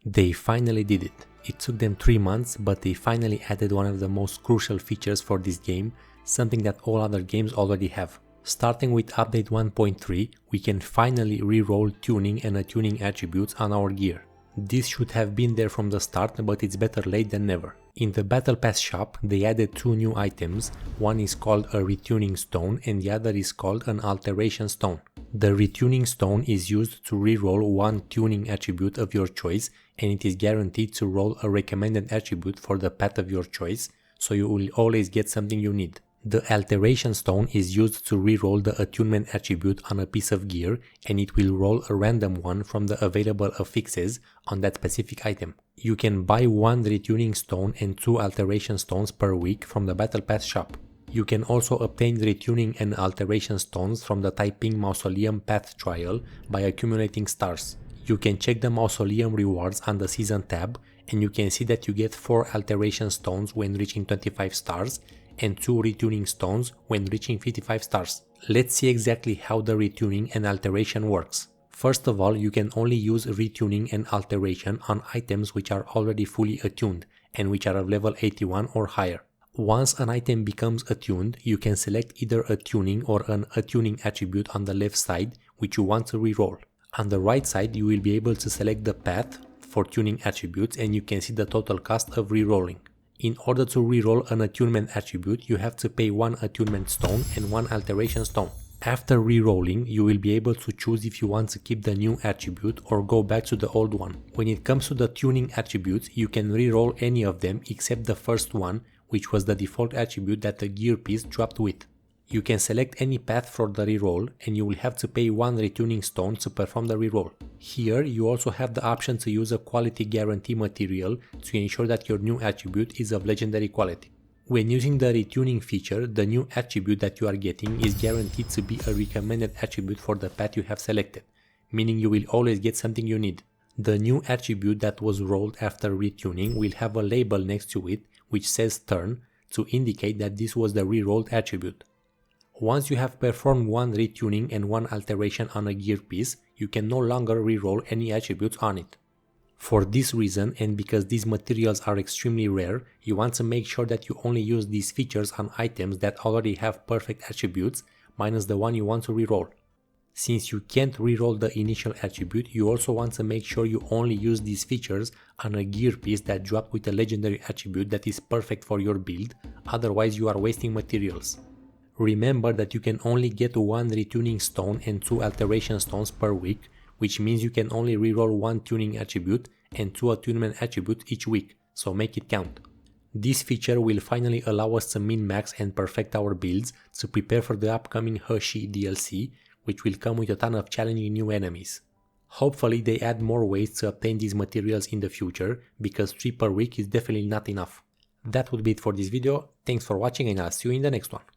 They finally did it. It took them 3 months, but they finally added one of the most crucial features for this game, something that all other games already have. Starting with update 1.3, we can finally re-roll tuning and attuning attributes on our gear. This should have been there from the start, but it's better late than never. In the Battle Pass shop, they added 2 new items. One is called a Retuning Stone and the other is called an Alteration Stone. The Retuning Stone is used to re-roll one tuning attribute of your choice, and it is guaranteed to roll a recommended attribute for the path of your choice, so you will always get something you need. The Alteration Stone is used to re-roll the attunement attribute on a piece of gear, and it will roll a random one from the available affixes on that specific item. You can buy 1 Retuning Stone and 2 Alteration Stones per week from the Battle Pass shop. You can also obtain Retuning and Alteration Stones from the Taiping Mausoleum Path Trial by accumulating stars. You can check the Mausoleum rewards on the Season tab, and you can see that you get 4 Alteration Stones when reaching 25 stars, and 2 Retuning Stones when reaching 55 stars. Let's see exactly how the Retuning and Alteration works. First of all, you can only use Retuning and Alteration on items which are already fully attuned and which are of level 81 or higher. Once an item becomes attuned, you can select either a tuning or an attuning attribute on the left side which you want to reroll. On the right side, you will be able to select the path for tuning attributes and you can see the total cost of rerolling. In order to reroll an attunement attribute, you have to pay 1 attunement stone and 1 alteration stone. After rerolling, you will be able to choose if you want to keep the new attribute or go back to the old one. When it comes to the tuning attributes, you can reroll any of them except the first one, which was the default attribute that the gear piece dropped with. You can select any path for the reroll and you will have to pay 1 retuning stone to perform the reroll. Here you also have the option to use a quality guarantee material to ensure that your new attribute is of legendary quality. When using the retuning feature, the new attribute that you are getting is guaranteed to be a recommended attribute for the path you have selected, meaning you will always get something you need. The new attribute that was rolled after retuning will have a label next to it which says turn to indicate that this was the rerolled attribute. Once you have performed 1 retuning and 1 alteration on a gear piece, you can no longer reroll any attributes on it. For this reason, and because these materials are extremely rare, you want to make sure that you only use these features on items that already have perfect attributes, minus the one you want to reroll. Since you can't reroll the initial attribute, you also want to make sure you only use these features on a gear piece that dropped with a legendary attribute that is perfect for your build, otherwise you are wasting materials. Remember that you can only get 1 retuning stone and 2 alteration stones per week, which means you can only reroll 1 tuning attribute and 2 attunement attributes each week, so make it count. This feature will finally allow us to min-max and perfect our builds to prepare for the upcoming Hershey DLC, which will come with a ton of challenging new enemies. Hopefully they add more ways to obtain these materials in the future, because 3 per week is definitely not enough. That would be it for this video, thanks for watching and I'll see you in the next one.